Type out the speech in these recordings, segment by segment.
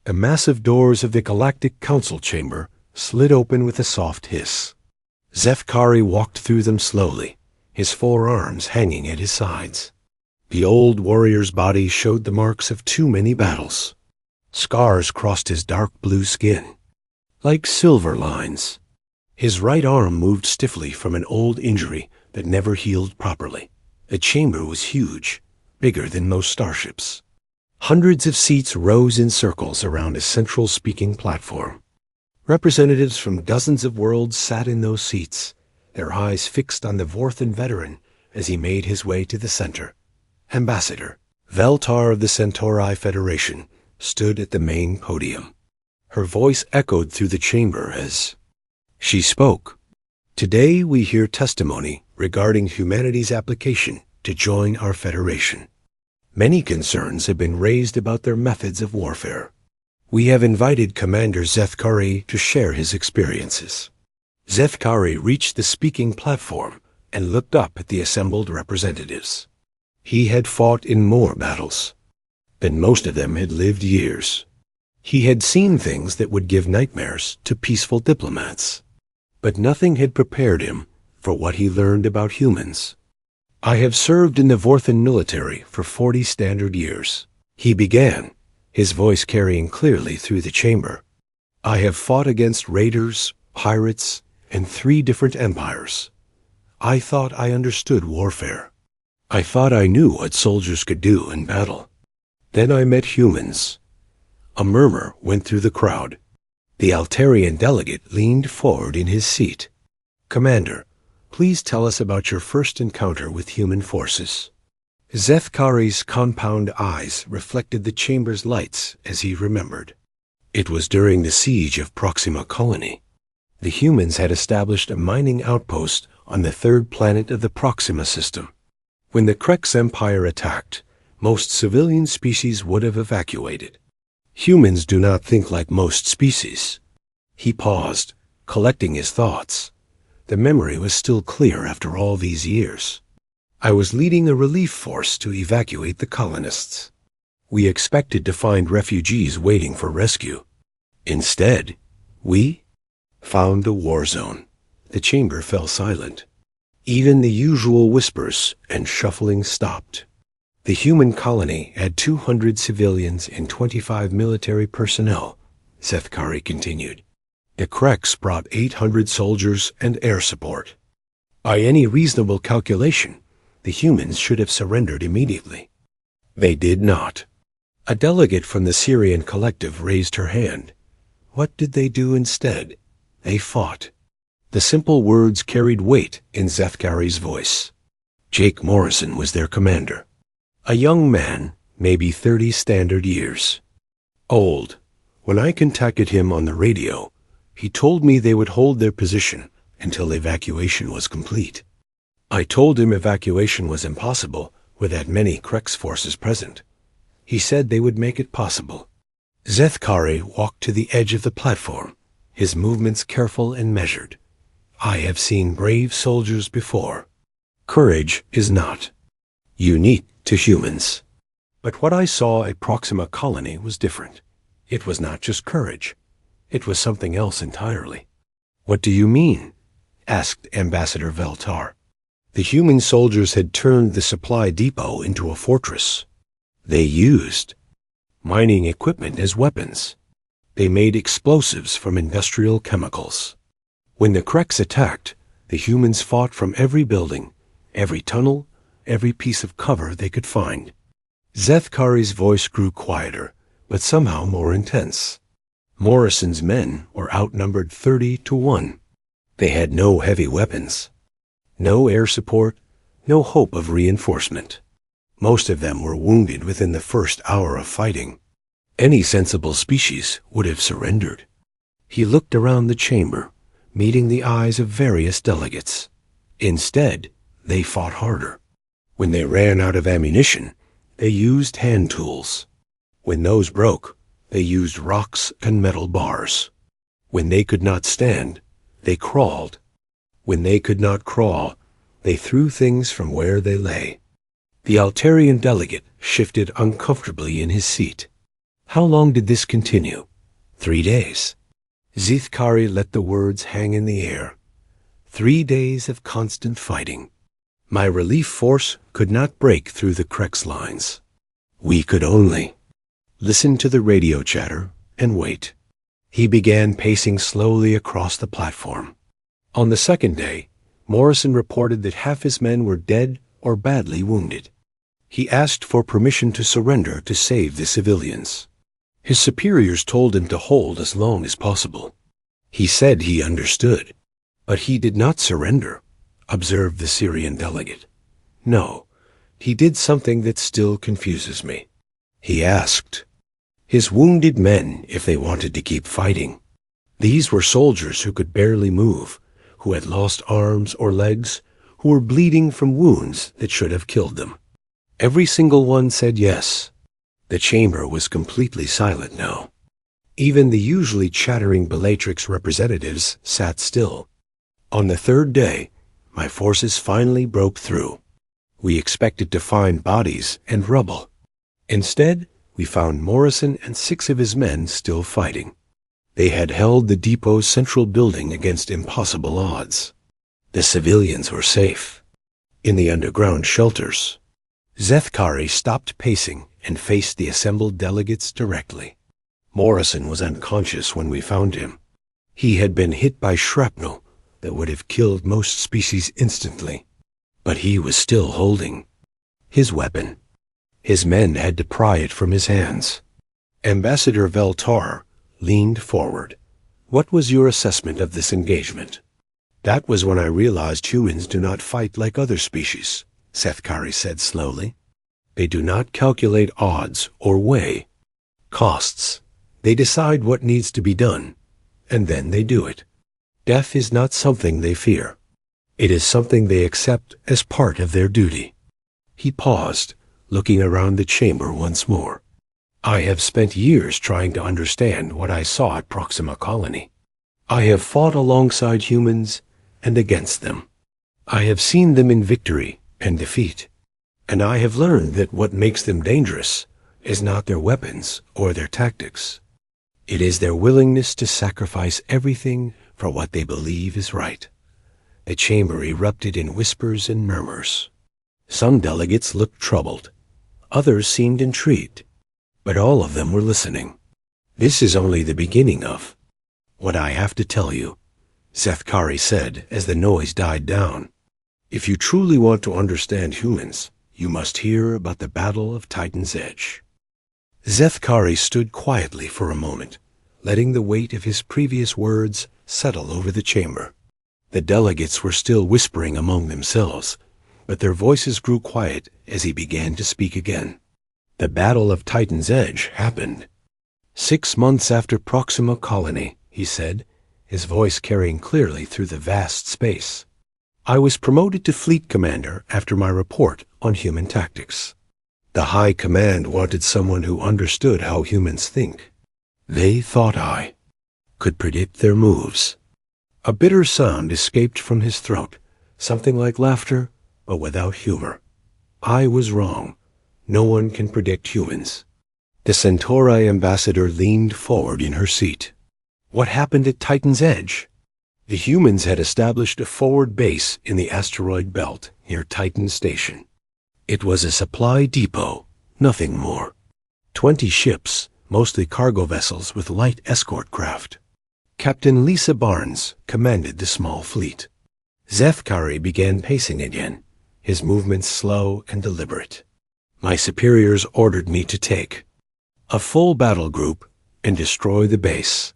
The massive doors of the Galactic Council chamber slid open with a soft hiss. Zethkari walked through them slowly, his 4 arms hanging at his sides. The old warrior's body showed the marks of too many battles. Scars crossed his dark blue skin, like silver lines. His right arm moved stiffly from an old injury that never healed properly. The chamber was huge, bigger than most starships. Hundreds of seats rose in circles around a central speaking platform. Representatives from dozens of worlds sat in those seats, their eyes fixed on the Vorthan veteran as he made his way to the center. Ambassador Veltar of the Centauri Federation stood at the main podium. Her voice echoed through the chamber as she spoke. Today we hear testimony regarding humanity's application to join our Federation. Many concerns have been raised about their methods of warfare. We have invited Commander Zethkari to share his experiences. Zethkari reached the speaking platform and looked up at the assembled representatives. He had fought in more battles, but most of them had lived years. He had seen things that would give nightmares to peaceful diplomats, but nothing had prepared him for what he learned about humans. I have served in the Vorthan military for 40 standard years, he began, his voice carrying clearly through the chamber. I have fought against raiders, pirates, and 3 different empires. I thought I understood warfare. I thought I knew what soldiers could do in battle. Then I met humans. A murmur went through the crowd. The Altarian delegate leaned forward in his seat. Commander, please tell us about your first encounter with human forces. Zethkari's compound eyes reflected the chamber's lights as he remembered. It was during the siege of Proxima Colony. The humans had established a mining outpost on the 3rd planet of the Proxima system. When the Krex Empire attacked, most civilian species would have evacuated. Humans do not think like most species. He paused, collecting his thoughts. The memory was still clear after all these years. I was leading a relief force to evacuate the colonists. We expected to find refugees waiting for rescue. Instead, we found the war zone. The chamber fell silent. Even the usual whispers and shuffling stopped. The human colony had 200 civilians and 25 military personnel, Zethkari continued. The Krex brought 800 soldiers and air support. By any reasonable calculation, the humans should have surrendered immediately. They did not. A delegate from the Syrian collective raised her hand. What did they do instead? They fought. The simple words carried weight in Zethkari's voice. Jake Morrison was their commander. A young man, maybe 30 standard years. Old. When I contacted him on the radio, he told me they would hold their position until evacuation was complete. I told him evacuation was impossible with that many Krex forces present. He said they would make it possible. Zethkari walked to the edge of the platform, his movements careful and measured. I have seen brave soldiers before. Courage is not unique to humans. But what I saw at Proxima Colony was different. It was not just courage. It was something else entirely. What do you mean? Asked Ambassador Veltar. The human soldiers had turned the supply depot into a fortress. They used mining equipment as weapons. They made explosives from industrial chemicals. When the Krex attacked, the humans fought from every building, every tunnel, every piece of cover they could find. Zethkari's voice grew quieter, but somehow more intense. Morrison's men were outnumbered 30-1. They had no heavy weapons, no air support, no hope of reinforcement. Most of them were wounded within the first hour of fighting. Any sensible species would have surrendered. He looked around the chamber, meeting the eyes of various delegates. Instead, they fought harder. When they ran out of ammunition, they used hand tools. When those broke, they used rocks and metal bars. When they could not stand, they crawled. When they could not crawl, they threw things from where they lay. The Altarian delegate shifted uncomfortably in his seat. How long did this continue? 3 days. Zithkari let the words hang in the air. 3 days of constant fighting. My relief force could not break through the Krex lines. We could only listen to the radio chatter and wait. He began pacing slowly across the platform. On the second day, Morrison reported that half his men were dead or badly wounded. He asked for permission to surrender to save the civilians. His superiors told him to hold as long as possible. He said he understood, but he did not surrender, observed the Syrian delegate. No, he did something that still confuses me. He asked his wounded men if they wanted to keep fighting. These were soldiers who could barely move, who had lost arms or legs, who were bleeding from wounds that should have killed them. Every single one said yes. The chamber was completely silent now. Even the usually chattering Bellatrix representatives sat still. On the third day, my forces finally broke through. We expected to find bodies and rubble. Instead, we found Morrison and 6 of his men still fighting. They had held the depot's central building against impossible odds. The civilians were safe. In the underground shelters, Zethkari stopped pacing and faced the assembled delegates directly. Morrison was unconscious when we found him. He had been hit by shrapnel that would have killed most species instantly. But he was still holding his weapon. His men had to pry it from his hands. Ambassador Veltar leaned forward. What was your assessment of this engagement? That was when I realized humans do not fight like other species, Zethkari said slowly. They do not calculate odds or weigh costs. They decide what needs to be done, and then they do it. Death is not something they fear. It is something they accept as part of their duty. He paused, looking around the chamber once more. I have spent years trying to understand what I saw at Proxima Colony. I have fought alongside humans and against them. I have seen them in victory and defeat, and I have learned that what makes them dangerous is not their weapons or their tactics. It is their willingness to sacrifice everything for what they believe is right. The chamber erupted in whispers and murmurs. Some delegates looked troubled. Others seemed intrigued. But all of them were listening. This is only the beginning of what I have to tell you, Zethkari said as the noise died down. If you truly want to understand humans, you must hear about the Battle of Titan's Edge. Zethkari stood quietly for a moment, letting the weight of his previous words settle over the chamber. The delegates were still whispering among themselves, but their voices grew quiet as he began to speak again. The Battle of Titan's Edge happened 6 months after Proxima Colony, he said, his voice carrying clearly through the vast space. I was promoted to fleet commander after my report on human tactics. The High Command wanted someone who understood how humans think. They thought I could predict their moves. A bitter sound escaped from his throat, something like laughter, but without humor. I was wrong. No one can predict humans. The Centauri ambassador leaned forward in her seat. What happened at Titan's Edge? The humans had established a forward base in the asteroid belt near Titan Station. It was a supply depot, nothing more. 20 ships, mostly cargo vessels with light escort craft. Captain Lisa Barnes commanded the small fleet. Zethkari began pacing again, his movements slow and deliberate. My superiors ordered me to take a full battle group and destroy the base.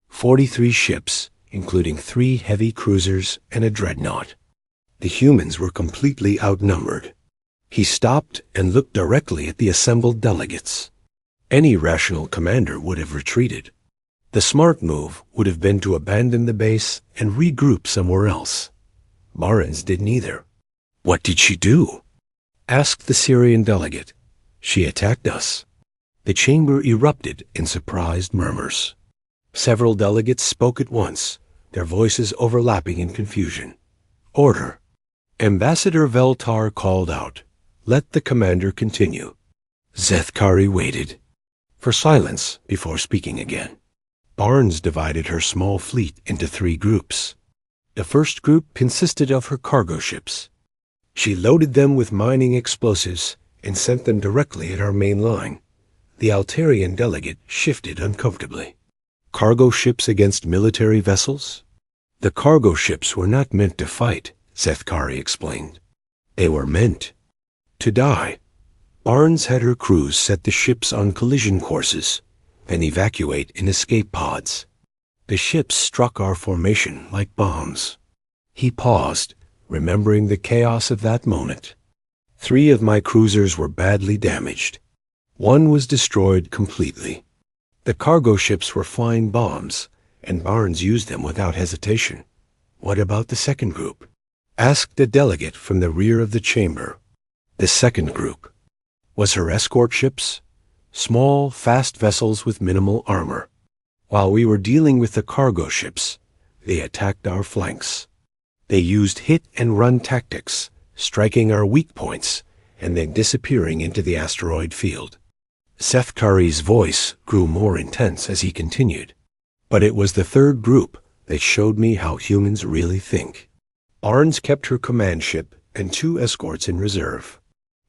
43 ships, including 3 heavy cruisers and a dreadnought. The humans were completely outnumbered. He stopped and looked directly at the assembled delegates. Any rational commander would have retreated. The smart move would have been to abandon the base and regroup somewhere else. Barnes did neither. What did she do? Asked the Syrian delegate. She attacked us. The chamber erupted in surprised murmurs. Several delegates spoke at once, their voices overlapping in confusion. Order. Ambassador Veltar called out. Let the commander continue. Zethkari waited. for silence before speaking again. Barnes divided her small fleet into 3 groups. The first group consisted of her cargo ships. She loaded them with mining explosives and sent them directly at our main line. The Altarian delegate shifted uncomfortably. Cargo ships against military vessels? The cargo ships were not meant to fight, Zethkari explained. They were meant to die. Barnes had her crews set the ships on collision courses, then evacuate in escape pods. The ships struck our formation like bombs. He paused, remembering the chaos of that moment. 3 of my cruisers were badly damaged. 1 was destroyed completely. The cargo ships were flying bombs, and Barnes used them without hesitation. What about the second group? Asked a delegate from the rear of the chamber. The second group was her escort ships, small, fast vessels with minimal armor. While we were dealing with the cargo ships, they attacked our flanks. They used hit-and-run tactics, striking our weak points and then disappearing into the asteroid field. Zethkari's voice grew more intense as he continued. But it was the third group that showed me how humans really think. Barnes kept her command ship and 2 escorts in reserve.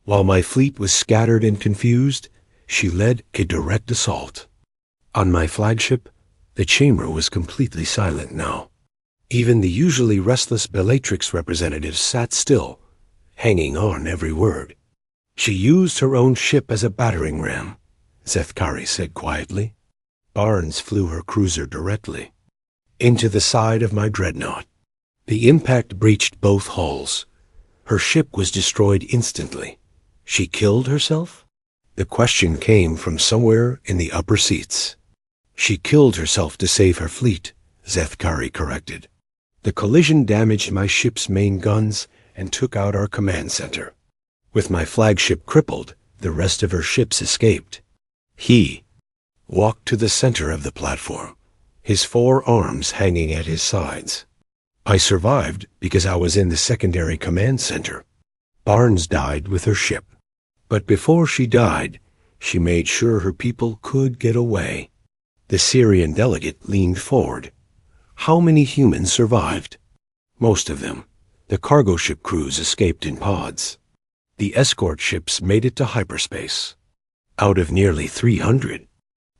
While my fleet was scattered and confused, she led a direct assault. On my flagship, the chamber was completely silent now. Even the usually restless Bellatrix representatives sat still, hanging on every word. She used her own ship as a battering ram, Zethkari said quietly. Barnes flew her cruiser directly into the side of my dreadnought. The impact breached both hulls. Her ship was destroyed instantly. She killed herself? The question came from somewhere in the upper seats. She killed herself to save her fleet, Zethkari corrected. The collision damaged my ship's main guns and took out our command center. With my flagship crippled, the rest of her ships escaped. He walked to the center of the platform, his 4 arms hanging at his sides. I survived because I was in the secondary command center. Barnes died with her ship. But before she died, she made sure her people could get away. The Syrian delegate leaned forward. How many humans survived? Most of them. The cargo ship crews escaped in pods. The escort ships made it to hyperspace. Out of nearly 300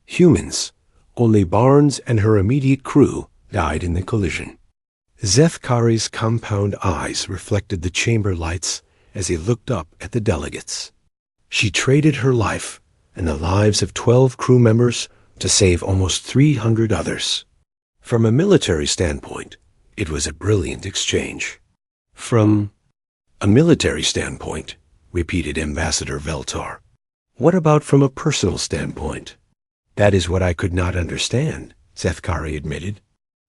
humans, only Barnes and her immediate crew died in the collision. Zethkari's compound eyes reflected the chamber lights as he looked up at the delegates. She traded her life and the lives of 12 crew members to save almost 300 others. From a military standpoint, it was a brilliant exchange. From a military standpoint, repeated Ambassador Veltar. What about from a personal standpoint? That is what I could not understand, Zethkari admitted.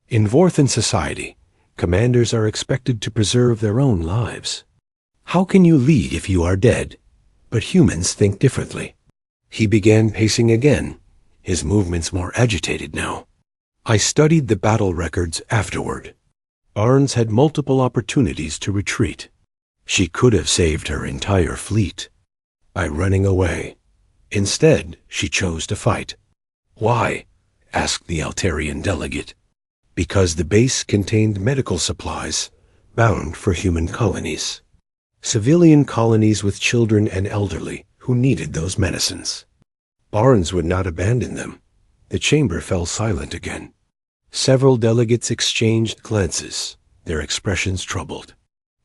In Vorthan society, commanders are expected to preserve their own lives. How can you lead if you are dead? But humans think differently. He began pacing again, his movements more agitated now. I studied the battle records afterward. Barnes had multiple opportunities to retreat. She could have saved her entire fleet by running away. Instead, she chose to fight. Why? Asked the Altarian delegate. Because the base contained medical supplies bound for human colonies. Civilian colonies with children and elderly who needed those medicines. Barnes would not abandon them. The chamber fell silent again. Several delegates exchanged glances, their expressions troubled.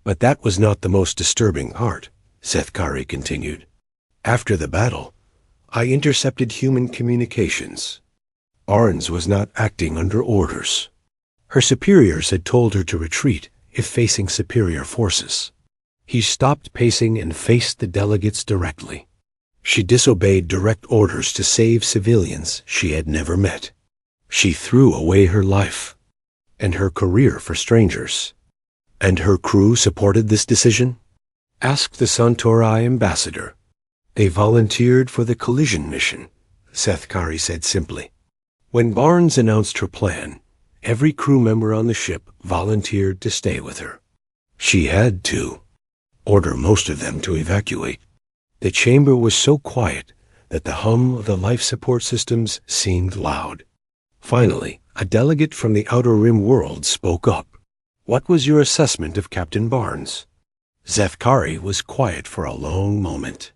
But that was not the most disturbing part, Zethkari continued. After the battle, I intercepted human communications. Barnes was not acting under orders. Her superiors had told her to retreat if facing superior forces. He stopped pacing and faced the delegates directly. She disobeyed direct orders to save civilians she had never met. She threw away her life and her career for strangers. And her crew supported this decision? Asked the Centauri ambassador. They volunteered for the collision mission, Zethkari said simply. When Barnes announced her plan, every crew member on the ship volunteered to stay with her. She had to order most of them to evacuate. The chamber was so quiet that the hum of the life support systems seemed loud. Finally, a delegate from the Outer Rim world spoke up. "What was your assessment of Captain Barnes?" Zefkari was quiet for a long moment.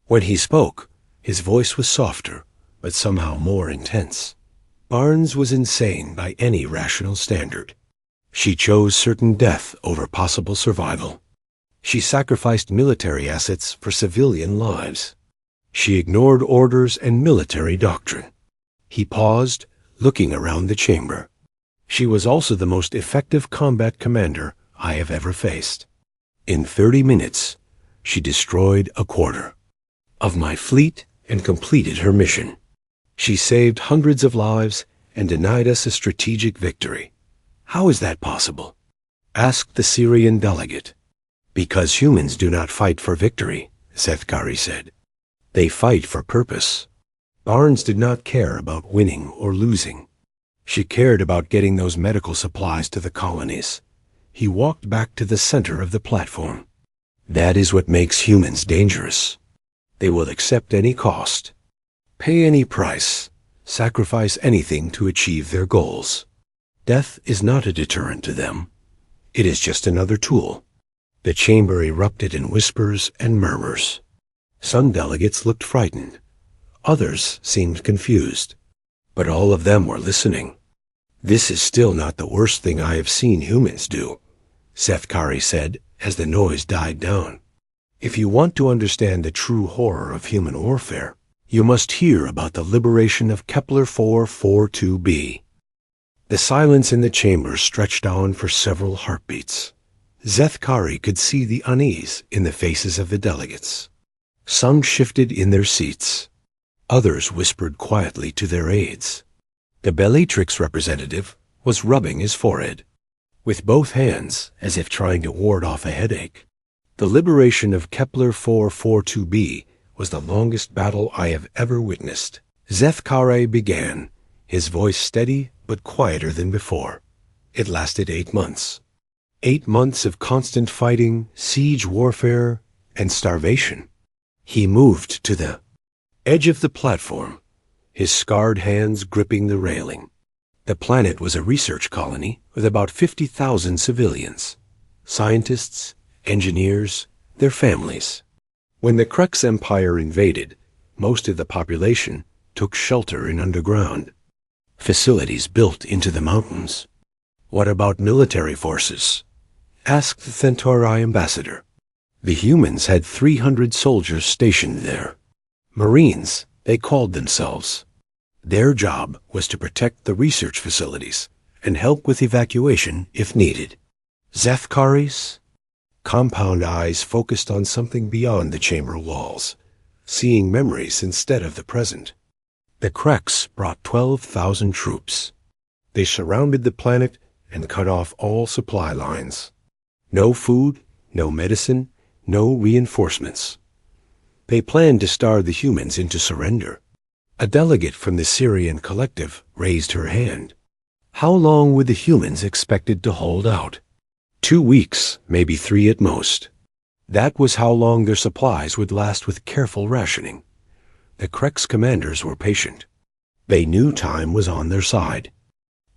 When he spoke, his voice was softer, but somehow more intense. Barnes was insane by any rational standard. She chose certain death over possible survival. She sacrificed military assets for civilian lives. She ignored orders and military doctrine. He paused, looking around the chamber. She was also the most effective combat commander I have ever faced. In 30 minutes, she destroyed a quarter of my fleet and completed her mission. She saved hundreds of lives and denied us a strategic victory. How is that possible? Asked the Syrian delegate. Because humans do not fight for victory, Zefkari said. They fight for purpose. Barnes did not care about winning or losing. She cared about getting those medical supplies to the colonies. He walked back to the center of the platform. That is what makes humans dangerous. They will accept any cost, pay any price, sacrifice anything to achieve their goals. Death is not a deterrent to them. It is just another tool. The chamber erupted in whispers and murmurs. Some delegates looked frightened. Others seemed confused. But all of them were listening. "This is still not the worst thing I have seen humans do," Zefkari said as the noise died down. "If you want to understand the true horror of human warfare, you must hear about the liberation of Kepler 442b. The silence in the chamber stretched on for several heartbeats. Zefkari could see the unease in the faces of the delegates. Some shifted in their seats. Others whispered quietly to their aides. The Bellatrix representative was rubbing his forehead, with both hands as if trying to ward off a headache. The liberation of Kepler 442b was the longest battle I have ever witnessed. Zefkari began, his voice steady but quieter than before. It lasted 8 months. 8 months of constant fighting, siege warfare, and starvation. He moved to the edge of the platform, his scarred hands gripping the railing. The planet was a research colony with about 50,000 civilians, scientists, engineers, their families. When the Crux Empire invaded, most of the population took shelter in underground facilities built into the mountains. "What about military forces?" asked the Centauri ambassador. The humans had 300 soldiers stationed there. Marines, they called themselves. Their job was to protect the research facilities and help with evacuation if needed. Zefkari's compound eyes focused on something beyond the chamber walls, seeing memories instead of the present. The Crux brought 12,000 troops. They surrounded the planet and cut off all supply lines. No food, no medicine, no reinforcements. They planned to starve the humans into surrender. A delegate from the Syrian collective raised her hand. How long were the humans expected to hold out? 2 weeks, maybe 3 at most. That was how long their supplies would last with careful rationing. The Crux commanders were patient. They knew time was on their side.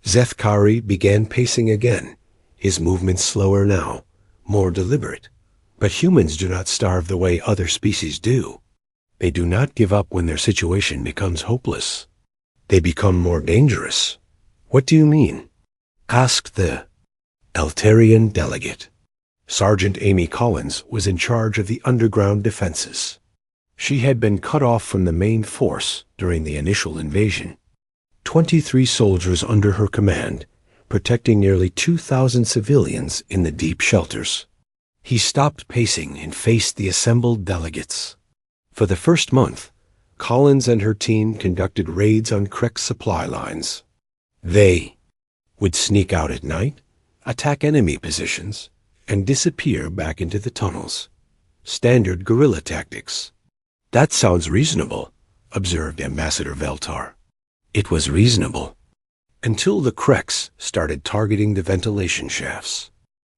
Zefkari began pacing again, his movements slower now, more deliberate. But humans do not starve the way other species do. They do not give up when their situation becomes hopeless. They become more dangerous. "What do you mean?" asked the Eltarian delegate. Sergeant Amy Collins was in charge of the underground defenses. She had been cut off from the main force during the initial invasion. 23 soldiers under her command, protecting nearly 2,000 civilians in the deep shelters. He stopped pacing and faced the assembled delegates. For the first month, Collins and her team conducted raids on Crux supply lines. They would sneak out at night, attack enemy positions, and disappear back into the tunnels. Standard guerrilla tactics. "That sounds reasonable," observed Ambassador Veltar. It was reasonable until the Crux started targeting the ventilation shafts.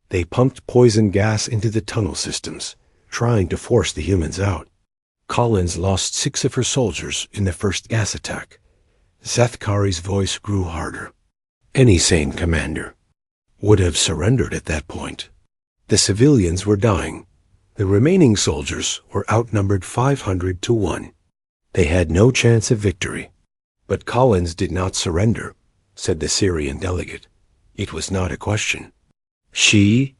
They pumped poison gas into the tunnel systems, trying to force the humans out. Collins lost 6 of her soldiers in the first gas attack. Zethkari's voice grew harder. Any sane commander would have surrendered at that point. The civilians were dying. The remaining soldiers were outnumbered 500 to 1. They had no chance of victory. But Collins did not surrender, said the Syrian delegate. It was not a question. She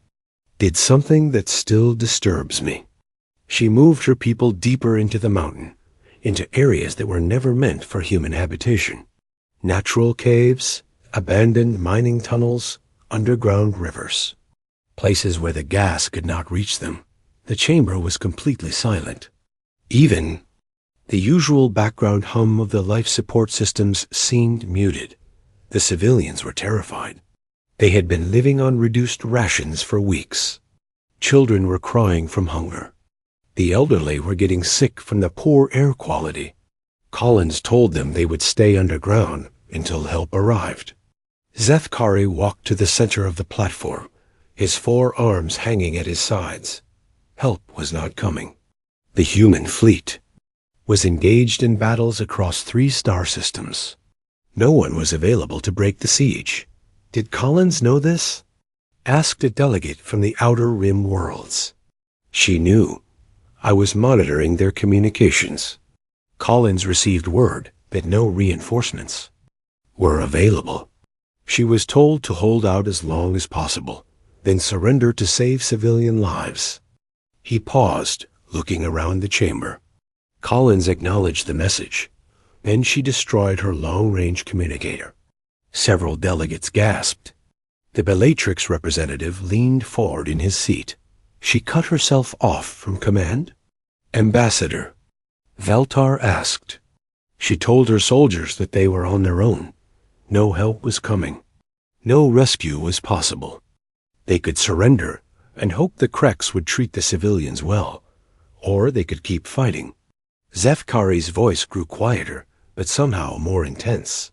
did something that still disturbs me. She moved her people deeper into the mountain, into areas that were never meant for human habitation. Natural caves, abandoned mining tunnels, underground rivers. Places where the gas could not reach them. The chamber was completely silent. Even the usual background hum of the life support systems seemed muted. The civilians were terrified. They had been living on reduced rations for weeks. Children were crying from hunger. The elderly were getting sick from the poor air quality. Collins told them they would stay underground until help arrived. Zethkari walked to the center of the platform, his 4 arms hanging at his sides. Help was not coming. The human fleet was engaged in battles across 3 star systems. No one was available to break the siege. Did Collins know this? Asked a delegate from the Outer Rim worlds. She knew. I was monitoring their communications. Collins received word that no reinforcements were available. She was told to hold out as long as possible, then surrender to save civilian lives. He paused, looking around the chamber. Collins acknowledged the message. Then she destroyed her long-range communicator. Several delegates gasped. The Bellatrix representative leaned forward in his seat. She cut herself off from command? Ambassador, Veltar asked. She told her soldiers that they were on their own. No help was coming. No rescue was possible. They could surrender and hope the Kreks would treat the civilians well, or they could keep fighting. Zethkari's voice grew quieter, but somehow more intense.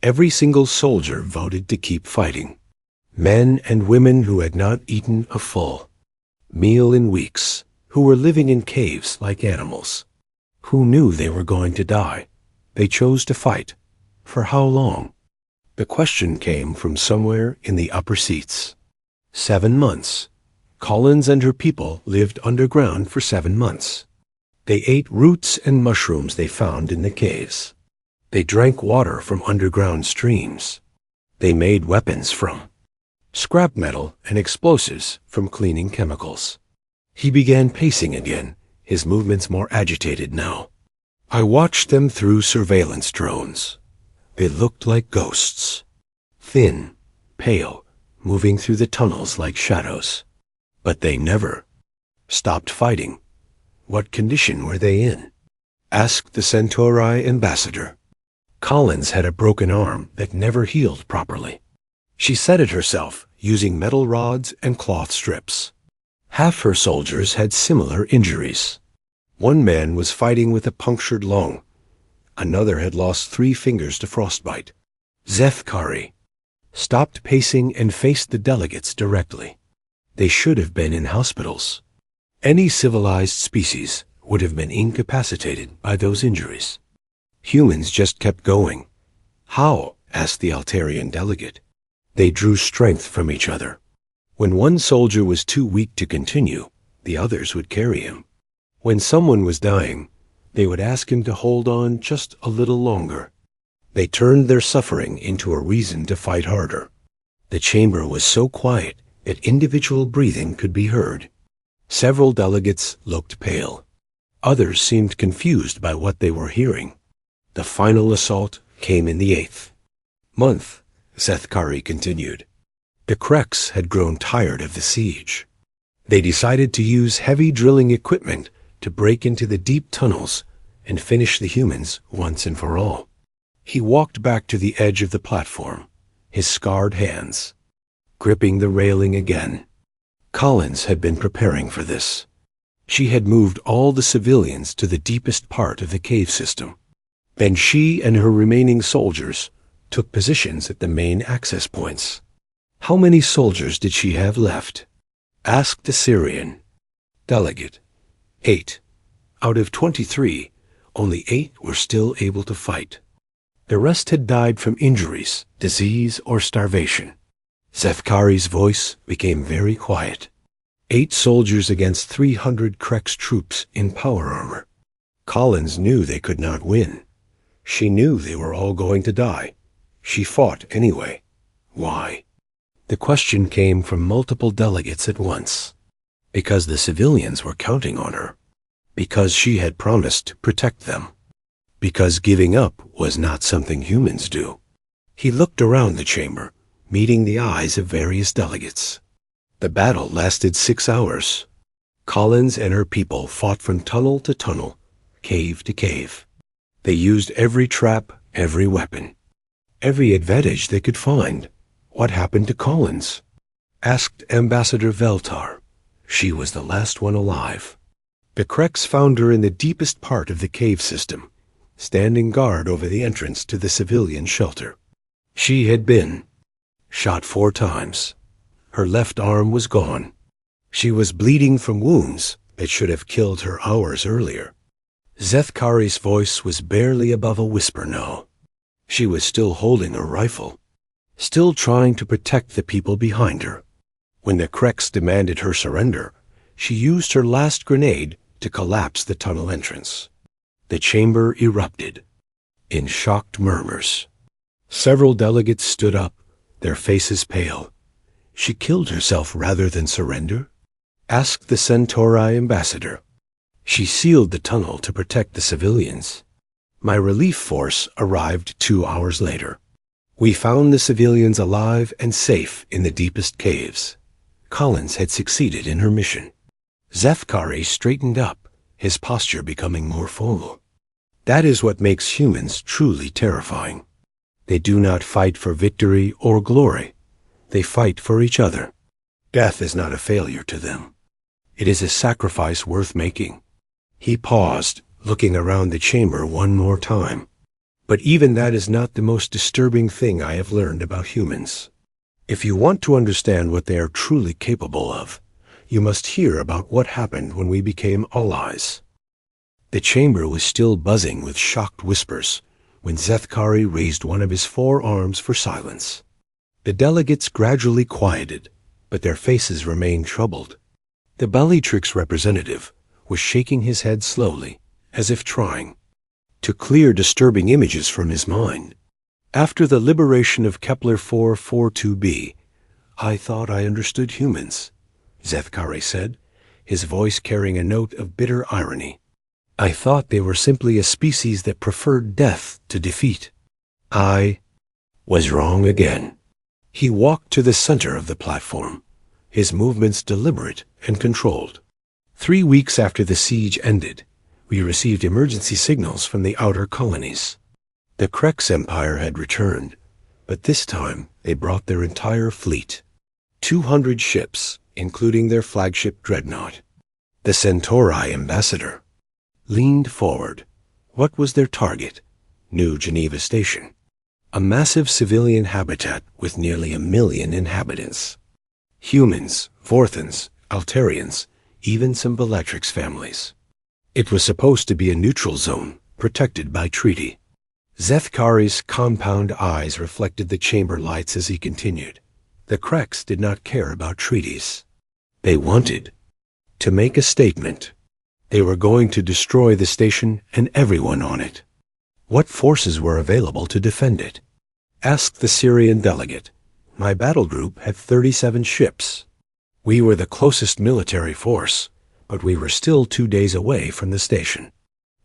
Every single soldier voted to keep fighting. Men and women who had not eaten a full meal in weeks, who were living in caves like animals, who knew they were going to die. They chose to fight. For how long? The question came from somewhere in the upper seats. 7 months. Collins and her people lived underground for 7 months. They ate roots and mushrooms they found in the caves. They drank water from underground streams. They made weapons from scrap metal and explosives from cleaning chemicals. He began pacing again, his movements more agitated now. I watched them through surveillance drones. They looked like ghosts. Thin, pale, moving through the tunnels like shadows. But they never stopped fighting. What condition were they in? Asked the Centauri ambassador. Collins had a broken arm that never healed properly. She set it herself using metal rods and cloth strips. Half her soldiers had similar injuries. One man was fighting with a punctured lung. Another had lost 3 fingers to frostbite. Zethkari stopped pacing and faced the delegates directly. They should have been in hospitals. Any civilized species would have been incapacitated by those injuries. Humans just kept going. How? Asked the Altarian delegate. They drew strength from each other. When one soldier was too weak to continue, the others would carry him. When someone was dying, they would ask him to hold on just a little longer. They turned their suffering into a reason to fight harder. The chamber was so quiet that individual breathing could be heard. Several delegates looked pale. Others seemed confused by what they were hearing. The final assault came in the 8th month, Zethkari continued. The Kreks had grown tired of the siege. They decided to use heavy drilling equipment to break into the deep tunnels and finish the humans once and for all. He walked back to the edge of the platform, his scarred hands gripping the railing again. Collins had been preparing for this. She had moved all the civilians to the deepest part of the cave system. Then she and her remaining soldiers took positions at the main access points. How many soldiers did she have left? Asked the Syrian delegate. 8. Out of 23, only 8 were still able to fight. The rest had died from injuries, disease, or starvation. Zefkari's voice became very quiet. 8 soldiers against 300 Krex troops in power armor. Collins knew they could not win. She knew they were all going to die. She fought anyway. Why? The question came from multiple delegates at once. Because the civilians were counting on her. Because she had promised to protect them. Because giving up was not something humans do. He looked around the chamber, meeting the eyes of various delegates. The battle lasted 6 hours. Collins and her people fought from tunnel to tunnel, cave to cave. They used every trap, every weapon, every advantage they could find. What happened to Collins? Asked Ambassador Veltar. She was the last one alive. The Krex found her in the deepest part of the cave system, standing guard over the entrance to the civilian shelter. She had been shot 4 times. Her left arm was gone. She was bleeding from wounds that should have killed her hours earlier. Zethkari's voice was barely above a whisper now. She was still holding her rifle, still trying to protect the people behind her. When the Krex demanded her surrender, she used her last grenade to collapse the tunnel entrance. The chamber erupted in shocked murmurs. Several delegates stood up, their faces pale. She killed herself rather than surrender? Asked the Centauri ambassador. She sealed the tunnel to protect the civilians. My relief force arrived 2 hours later. We found the civilians alive and safe in the deepest caves. Collins had succeeded in her mission. Zefkari straightened up, his posture becoming more formal. That is what makes humans truly terrifying. They do not fight for victory or glory. They fight for each other. Death is not a failure to them. It is a sacrifice worth making. He paused, looking around the chamber one more time. But even that is not the most disturbing thing I have learned about humans. If you want to understand what they are truly capable of, you must hear about what happened when we became allies. The chamber was still buzzing with shocked whispers when Zethkari raised one of his 4 arms for silence. The delegates gradually quieted, but their faces remained troubled. The Bellatrix representative was shaking his head slowly, as if trying to clear disturbing images from his mind. After the liberation of Kepler 442b, I thought I understood humans, Zethkari said, his voice carrying a note of bitter irony. I thought they were simply a species that preferred death to defeat. I was wrong again. He walked to the center of the platform, his movements deliberate and controlled. 3 weeks after the siege ended, we received emergency signals from the outer colonies. The Krex Empire had returned, but this time they brought their entire fleet. 200 ships, including their flagship dreadnought. The Centauri ambassador leaned forward. What was their target? New Geneva Station. A massive civilian habitat with nearly 1 million inhabitants. Humans, Vorthans, Altarians, even some Bellatrix families. It was supposed to be a neutral zone, protected by treaty. Zethkari's compound eyes reflected the chamber lights as he continued. The Krex did not care about treaties. They wanted to make a statement. They were going to destroy the station and everyone on it. What forces were available to defend it? Asked the Syrian delegate. My battle group had 37 ships. We were the closest military force, but we were still 2 days away from the station.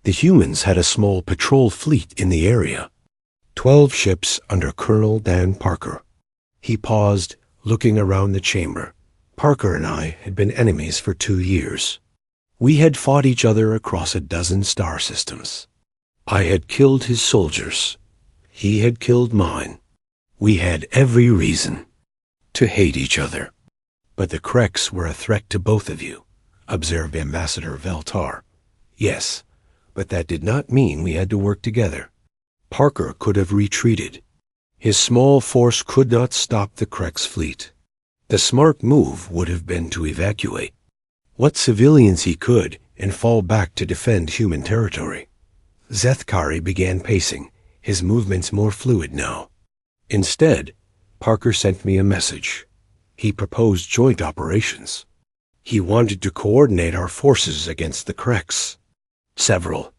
The humans had a small patrol fleet in the area. 12 ships under Colonel Dan Parker. He paused, looking around the chamber. Parker and I had been enemies for 2 years. We had fought each other across a dozen star systems. I had killed his soldiers. He had killed mine. We had every reason to hate each other. But the Krex were a threat to both of you, observed Ambassador Veltar. Yes, but that did not mean we had to work together. Parker could have retreated. His small force could not stop the Krex fleet. The smart move would have been to evacuate what civilians he could and fall back to defend human territory. Zethkari began pacing, his movements more fluid now. Instead, Parker sent me a message. He proposed joint operations. He wanted to coordinate our forces against the Kreks. Several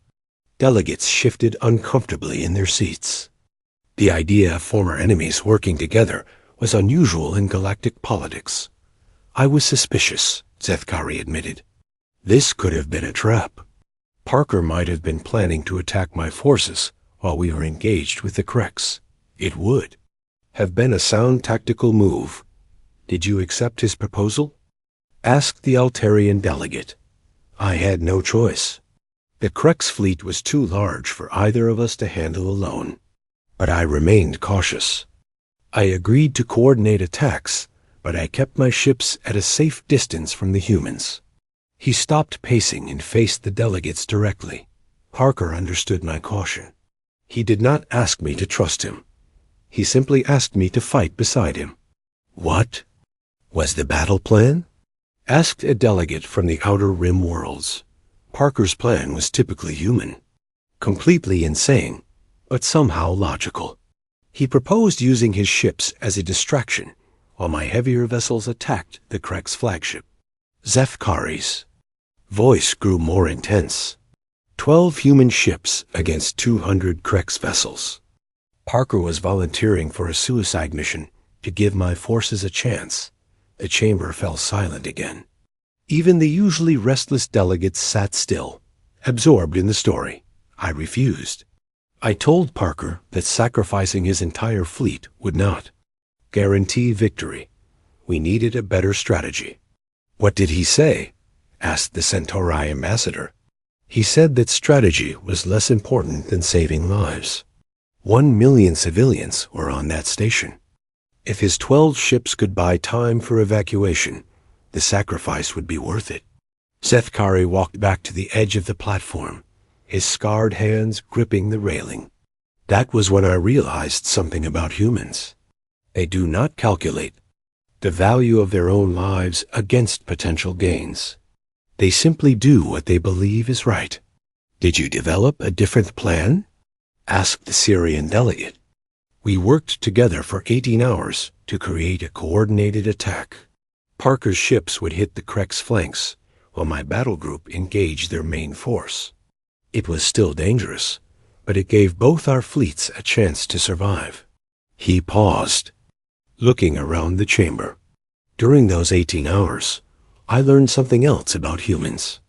delegates shifted uncomfortably in their seats. The idea of former enemies working together was unusual in galactic politics. I was suspicious, Zethkari admitted. This could have been a trap. Parker might have been planning to attack my forces while we were engaged with the Kreks. It would have been a sound tactical move. Did you accept his proposal? Asked the Altarian delegate. I had no choice. The Kreks fleet was too large for either of us to handle alone. But I remained cautious. I agreed to coordinate attacks, but I kept my ships at a safe distance from the humans. He stopped pacing and faced the delegates directly. Parker understood my caution. He did not ask me to trust him. He simply asked me to fight beside him. What was the battle plan? Asked a delegate from the Outer Rim worlds. Parker's plan was typically human, completely insane, but somehow logical. He proposed using his ships as a distraction while my heavier vessels attacked the Kreks flagship. Zethkari's voice grew more intense. 12 human ships against 200 Kreks vessels. Parker was volunteering for a suicide mission to give my forces a chance. The chamber fell silent again. Even the usually restless delegates sat still, absorbed in the story. I refused. I told Parker that sacrificing his entire fleet would not guarantee victory. We needed a better strategy. What did he say? Asked the Centauri ambassador. He said that strategy was less important than saving lives. 1 million civilians were on that station. If his 12 ships could buy time for evacuation, the sacrifice would be worth it. Zethkari walked back to the edge of the platform, his scarred hands gripping the railing. That was when I realized something about humans. They do not calculate the value of their own lives against potential gains. They simply do what they believe is right. Did you develop a different plan? Asked the Syrian delegate. We worked together for 18 hours to create a coordinated attack. Parker's ships would hit the Kreks' flanks, while my battle group engaged their main force. It was still dangerous, but it gave both our fleets a chance to survive. He paused, looking around the chamber. During those 18 hours, I learned something else about humans.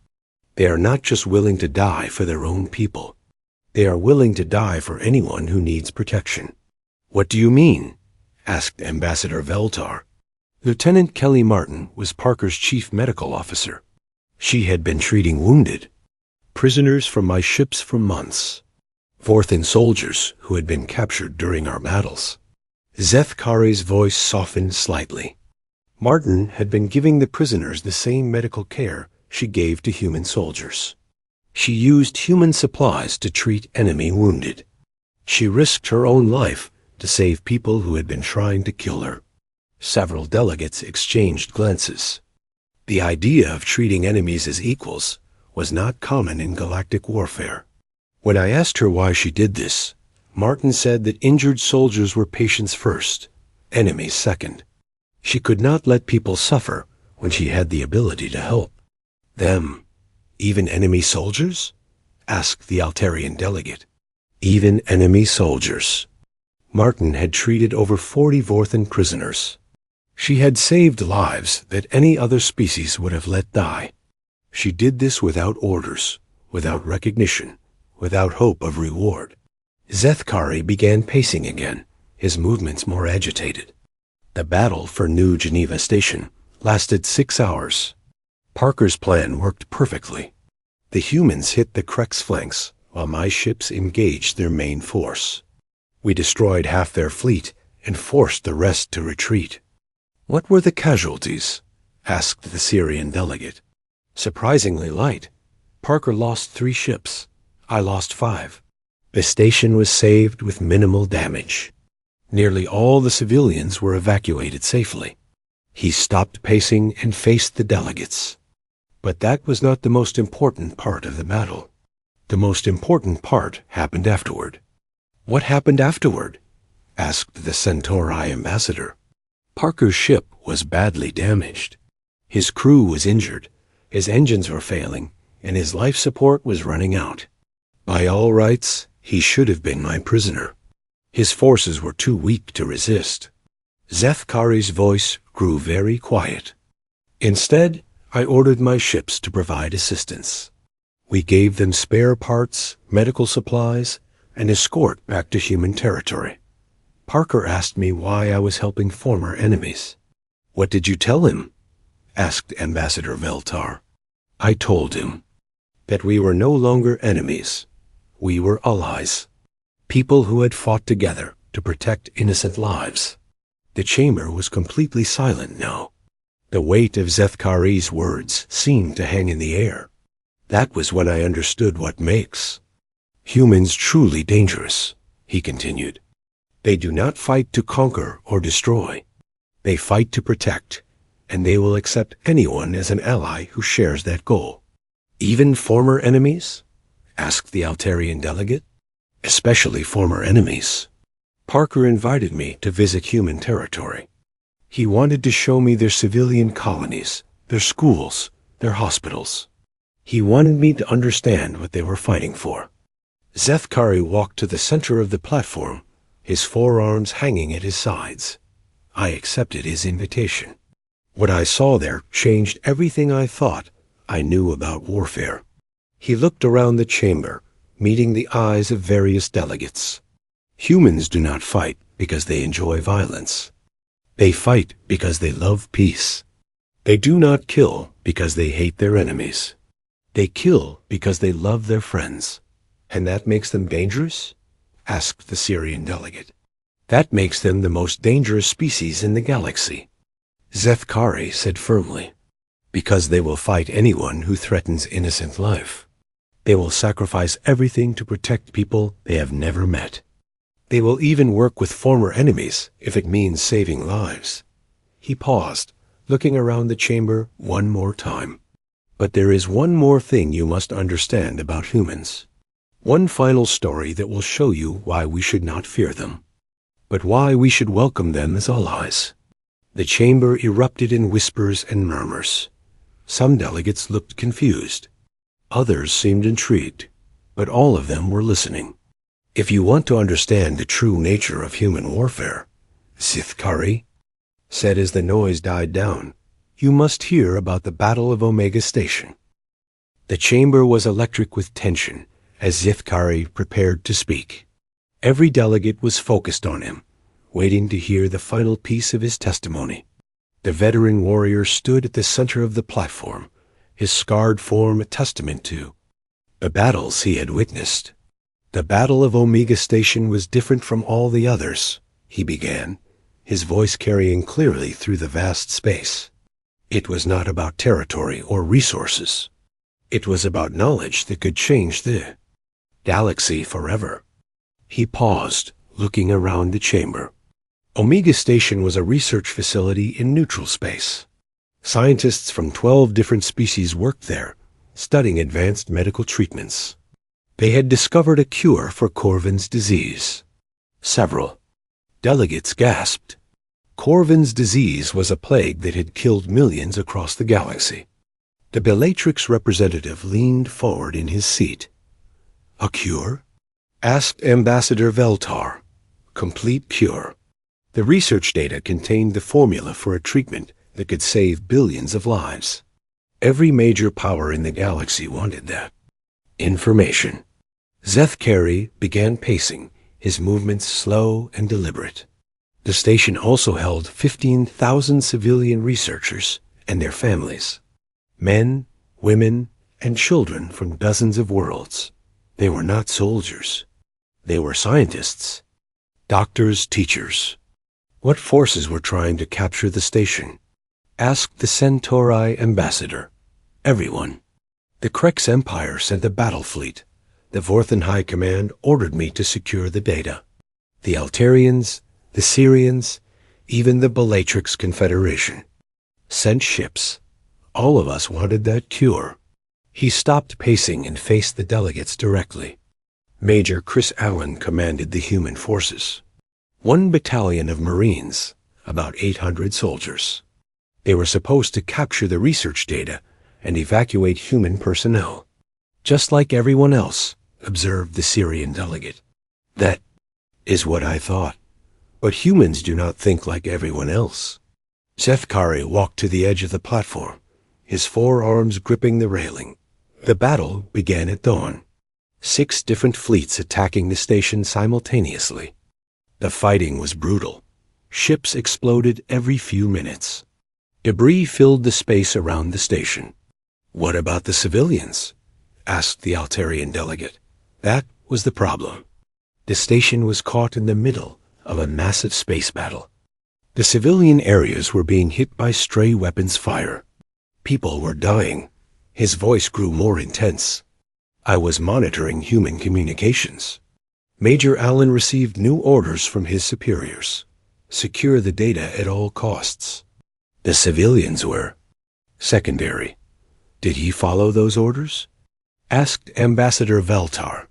They are not just willing to die for their own people. They are willing to die for anyone who needs protection. What do you mean? Asked Ambassador Veltar. Lieutenant Kelly Martin was Parker's chief medical officer. She had been treating wounded prisoners from my ships for months. Vorthan soldiers who had been captured during our battles. Zethkari's voice softened slightly. Martin had been giving the prisoners the same medical care she gave to human soldiers. She used human supplies to treat enemy wounded. She risked her own life to save people who had been trying to kill her. Several delegates exchanged glances. The idea of treating enemies as equals was not common in galactic warfare. When I asked her why she did this, Martin said that injured soldiers were patients first, enemies second. She could not let people suffer when she had the ability to help. Them, even enemy soldiers? Asked the Altarian delegate. Even enemy soldiers. Martin had treated over 40 Vorthan prisoners. She had saved lives that any other species would have let die. She did this without orders, without recognition, without hope of reward. Zethkari began pacing again, his movements more agitated. The battle for New Geneva Station lasted 6 hours. Parker's plan worked perfectly. The humans hit the Kreks' flanks, while my ships engaged their main force. We destroyed half their fleet and forced the rest to retreat. What were the casualties? Asked the Syrian delegate. Surprisingly light. Parker lost 3 ships. I lost 5. The station was saved with minimal damage. Nearly all the civilians were evacuated safely. He stopped pacing and faced the delegates. But that was not the most important part of the battle. The most important part happened afterward. What happened afterward? Asked the Centauri ambassador. Parker's ship was badly damaged. His crew was injured, his engines were failing, and his life support was running out. By all rights, he should have been my prisoner. His forces were too weak to resist. Zethkari's voice grew very quiet. Instead, I ordered my ships to provide assistance. We gave them spare parts, medical supplies, and escort back to human territory. Parker asked me why I was helping former enemies. What did you tell him? Asked Ambassador Veltar. I told him that we were no longer enemies. We were allies. People who had fought together to protect innocent lives. The chamber was completely silent now. The weight of Zethkari's words seemed to hang in the air. That was when I understood what makes humans truly dangerous, he continued. They do not fight to conquer or destroy. They fight to protect, and they will accept anyone as an ally who shares that goal. Even former enemies? Asked the Altarian delegate. Especially former enemies. Parker invited me to visit human territory. He wanted to show me their civilian colonies, their schools, their hospitals. He wanted me to understand what they were fighting for. Zethkari walked to the center of the platform, his forearms hanging at his sides. I accepted his invitation. What I saw there changed everything I thought I knew about warfare. He looked around the chamber, meeting the eyes of various delegates. Humans do not fight because they enjoy violence. They fight because they love peace. They do not kill because they hate their enemies. They kill because they love their friends. And that makes them dangerous? Asked the Syrian delegate. That makes them the most dangerous species in the galaxy. Zethkari said firmly. Because they will fight anyone who threatens innocent life. They will sacrifice everything to protect people they have never met. They will even work with former enemies if it means saving lives. He paused, looking around the chamber one more time. But there is one more thing you must understand about humans. One final story that will show you why we should not fear them, but why we should welcome them as allies. The chamber erupted in whispers and murmurs. Some delegates looked confused. Others seemed intrigued, but all of them were listening. If you want to understand the true nature of human warfare, Zethkari said as the noise died down, you must hear about the Battle of Omega Station. The chamber was electric with tension as Zethkari prepared to speak. Every delegate was focused on him, waiting to hear the final piece of his testimony. The veteran warrior stood at the center of the platform, his scarred form a testament to the battles he had witnessed. The Battle of Omega Station was different from all the others, he began, his voice carrying clearly through the vast space. It was not about territory or resources. It was about knowledge that could change the galaxy forever. He paused, looking around the chamber. Omega Station was a research facility in neutral space. Scientists from 12 different species worked there, studying advanced medical treatments. They had discovered a cure for Corvin's disease. Several delegates gasped. Corvin's disease was a plague that had killed millions across the galaxy. The Bellatrix representative leaned forward in his seat. A cure? Asked Ambassador Veltar. Complete cure. The research data contained the formula for a treatment that could save billions of lives. Every major power in the galaxy wanted that information. Zethkari began pacing, his movements slow and deliberate. The station also held 15,000 civilian researchers and their families. Men, women, and children from dozens of worlds. They were not soldiers. They were scientists. Doctors, teachers. What forces were trying to capture the station? Asked the Centauri ambassador. Everyone. The Krex Empire sent a battle fleet. The Vorthan High Command ordered me to secure the data. The Altarians, the Syrians, even the Bellatrix Confederation sent ships. All of us wanted that cure. He stopped pacing and faced the delegates directly. Major Chris Allen commanded the human forces. 1 battalion of Marines, about 800 soldiers. They were supposed to capture the research data and evacuate human personnel. Just like everyone else, observed the Syrian delegate. That is what I thought. But humans do not think like everyone else. Zefkari walked to the edge of the platform, his forearms gripping the railing. The battle began at dawn. 6 different fleets attacking the station simultaneously. The fighting was brutal. Ships exploded every few minutes. Debris filled the space around the station. What about the civilians? Asked the Altarian delegate. That was the problem. The station was caught in the middle of a massive space battle. The civilian areas were being hit by stray weapons fire. People were dying. His voice grew more intense. I was monitoring human communications. Major Allen received new orders from his superiors. Secure the data at all costs. The civilians were secondary. Did he follow those orders? Asked Ambassador Veltar.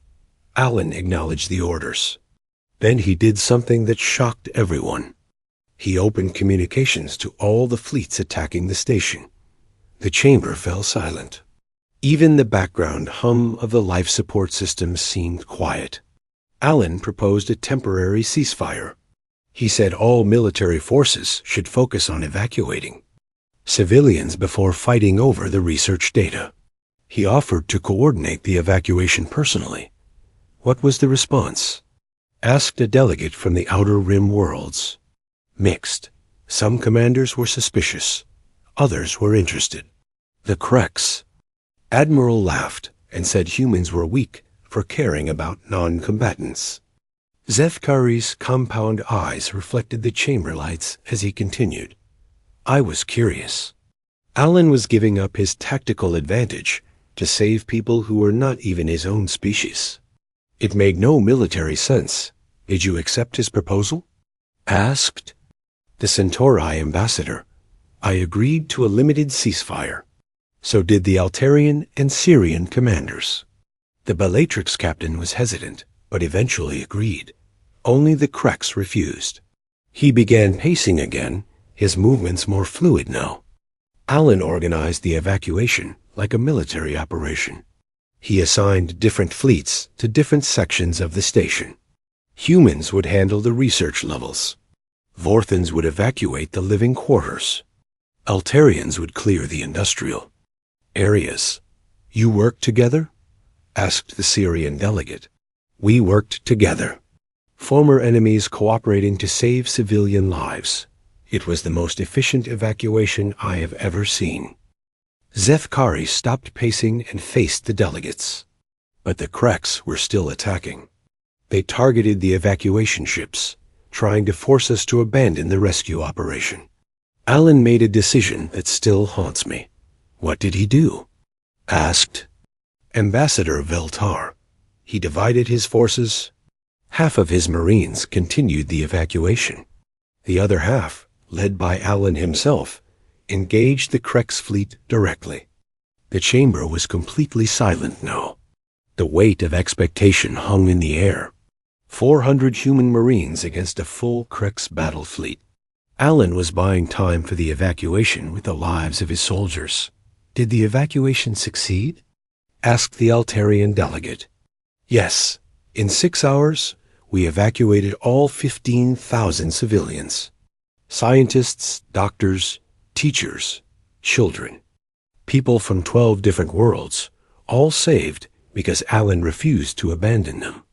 Allen acknowledged the orders. Then he did something that shocked everyone. He opened communications to all the fleets attacking the station. The chamber fell silent. Even the background hum of the life support system seemed quiet. Allen proposed a temporary ceasefire. He said all military forces should focus on evacuating civilians before fighting over the research data. He offered to coordinate the evacuation personally. What was the response? Asked a delegate from the Outer Rim worlds. Mixed. Some commanders were suspicious. Others were interested. The Krex. Admiral laughed and said humans were weak for caring about non-combatants. Zefkari's compound eyes reflected the chamber lights as he continued. I was curious. Allen was giving up his tactical advantage to save people who were not even his own species. It made no military sense. Did you accept his proposal? Asked the Centauri ambassador. I agreed to a limited ceasefire. So did the Altarian and Syrian commanders. The Bellatrix captain was hesitant, but eventually agreed. Only the Krex refused. He began pacing again, his movements more fluid now. Allen organized the evacuation like a military operation. He assigned different fleets to different sections of the station. Humans would handle the research levels. Vorthans would evacuate the living quarters. Altarians would clear the industrial areas. You worked together? Asked the Syrian delegate. We worked together. Former enemies cooperating to save civilian lives. It was the most efficient evacuation I have ever seen. Zefkari stopped pacing and faced the delegates. But the Krex were still attacking. They targeted the evacuation ships, trying to force us to abandon the rescue operation. Allen made a decision that still haunts me. What did he do? Asked Ambassador Veltar. He divided his forces. Half of his Marines continued the evacuation. The other half, led by Allen himself, engaged the Krex fleet directly. The chamber was completely silent now. The weight of expectation hung in the air. 400 human Marines against a full Krex battle fleet. Allen was buying time for the evacuation with the lives of his soldiers. Did the evacuation succeed? Asked the Altarian delegate. Yes. In 6 hours, we evacuated all 15,000 civilians. Scientists, doctors, teachers, children. People from 12 different worlds, all saved because Allen refused to abandon them.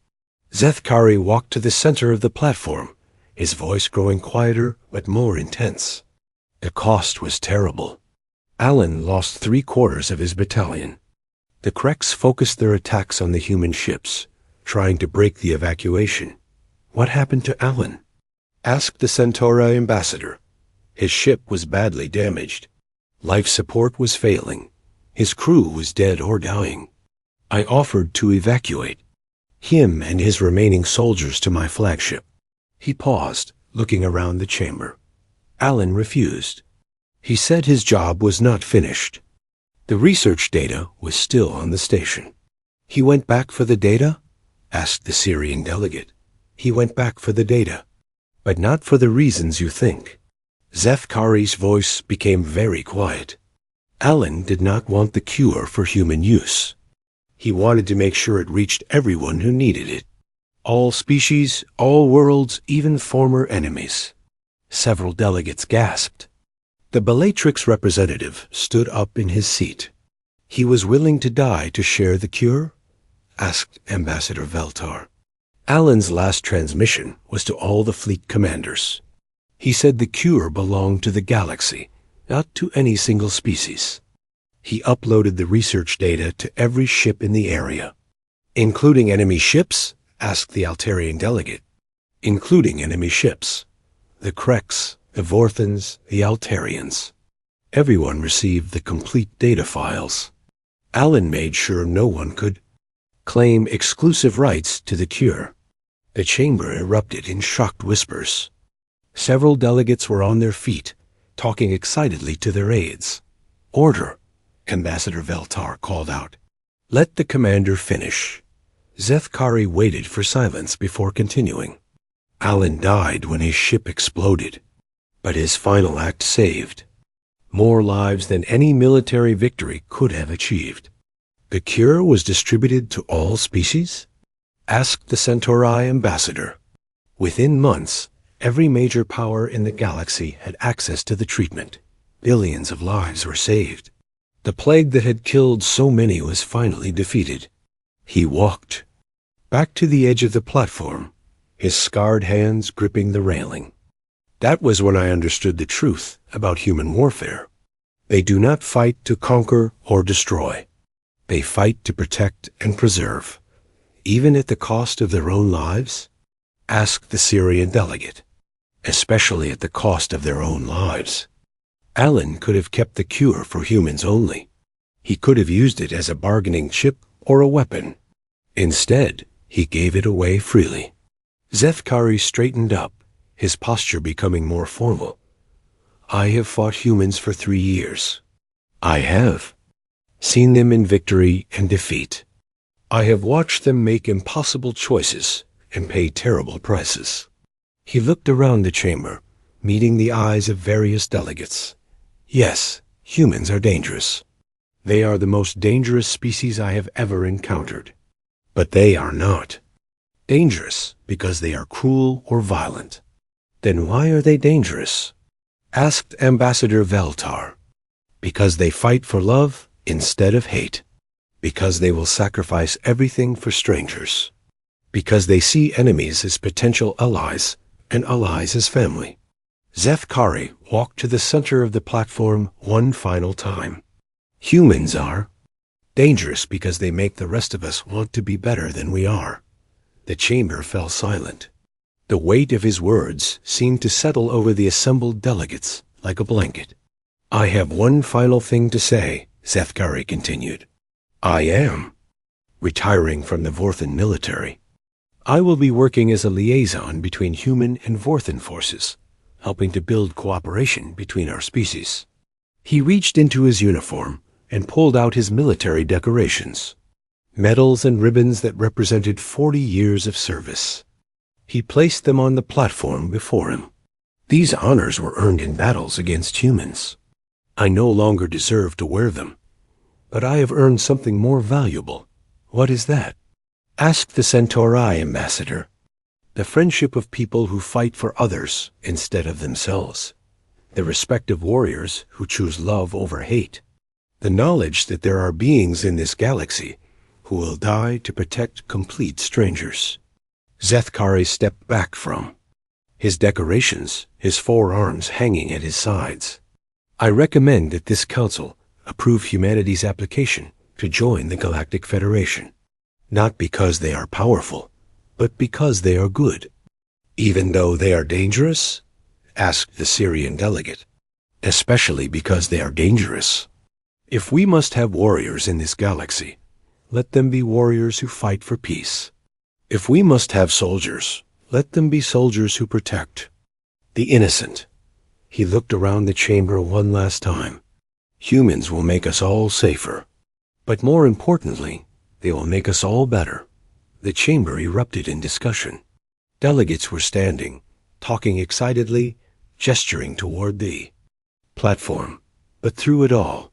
Zefkari walked to the center of the platform, his voice growing quieter but more intense. The cost was terrible. Allen lost 3/4 of his battalion. The Krex focused their attacks on the human ships, trying to break the evacuation. What happened to Allen? Asked the Centauri ambassador. His ship was badly damaged. Life support was failing. His crew was dead or dying. I offered to evacuate him and his remaining soldiers to my flagship. He paused, looking around the chamber. Allen refused. He said his job was not finished. The research data was still on the station. He went back for the data? Asked the Syrian delegate. He went back for the data, but not for the reasons you think. Zefkari's voice became very quiet. Alan did not want the cure for human use. He wanted to make sure it reached everyone who needed it. All species, all worlds, even former enemies. Several delegates gasped. The Bellatrix representative stood up in his seat. He was willing to die to share the cure? Asked Ambassador Veltar. Alan's last transmission was to all the fleet commanders. He said the cure belonged to the galaxy, not to any single species. He uploaded the research data to every ship in the area. Including enemy ships? Asked the Altarian delegate. Including enemy ships. The Kreks, the Vorthans, the Altarians. Everyone received the complete data files. Alan made sure no one could claim exclusive rights to the cure. The chamber erupted in shocked whispers. Several delegates were on their feet, talking excitedly to their aides. Order, Ambassador Veltar called out. Let the commander finish. Zefkari waited for silence before continuing. Alan died when his ship exploded, but his final act saved more lives than any military victory could have achieved. The cure was distributed to all species? Asked the Centauri ambassador. Within months, every major power in the galaxy had access to the treatment. Billions of lives were saved. The plague that had killed so many was finally defeated. He walked back to the edge of the platform, his scarred hands gripping the railing. That was when I understood the truth about human warfare. They do not fight to conquer or destroy. They fight to protect and preserve, even at the cost of their own lives? Asked the Syrian delegate. Especially at the cost of their own lives. Alan could have kept the cure for humans only. He could have used it as a bargaining chip or a weapon. Instead, he gave it away freely. Zefkari straightened up, his posture becoming more formal. I have fought humans for 3 years. I have seen them in victory and defeat. I have watched them make impossible choices and pay terrible prices. He looked around the chamber, meeting the eyes of various delegates. Yes, humans are dangerous. They are the most dangerous species I have ever encountered. But they are not dangerous because they are cruel or violent. Then why are they dangerous? Asked Ambassador Veltar. Because they fight for love instead of hate. Because they will sacrifice everything for strangers. Because they see enemies as potential allies and allies as family. Zefkari walked to the center of the platform one final time. Humans are dangerous because they make the rest of us want to be better than we are. The chamber fell silent. The weight of his words seemed to settle over the assembled delegates like a blanket. I have one final thing to say, Zefkari continued. I am retiring from the Vorthan military. I will be working as a liaison between human and Vorthan forces, helping to build cooperation between our species. He reached into his uniform and pulled out his military decorations, medals and ribbons that represented 40 years of service. He placed them on the platform before him. These honors were earned in battles against humans. I no longer deserve to wear them, but I have earned something more valuable. What is that? Asked the Centauri ambassador. The friendship of people who fight for others instead of themselves. The respect of warriors who choose love over hate. The knowledge that there are beings in this galaxy who will die to protect complete strangers. Zefkari stepped back from his decorations, his forearms hanging at his sides. I recommend that this council approve humanity's application to join the Galactic Federation, not because they are powerful, but because they are good. Even though they are dangerous? Asked the Syrian delegate. Especially because they are dangerous. If we must have warriors in this galaxy, let them be warriors who fight for peace. If we must have soldiers, let them be soldiers who protect the innocent. He looked around the chamber one last time. Humans will make us all safer. But more importantly, they will make us all better. The chamber erupted in discussion. Delegates were standing, talking excitedly, gesturing toward the platform. But through it all,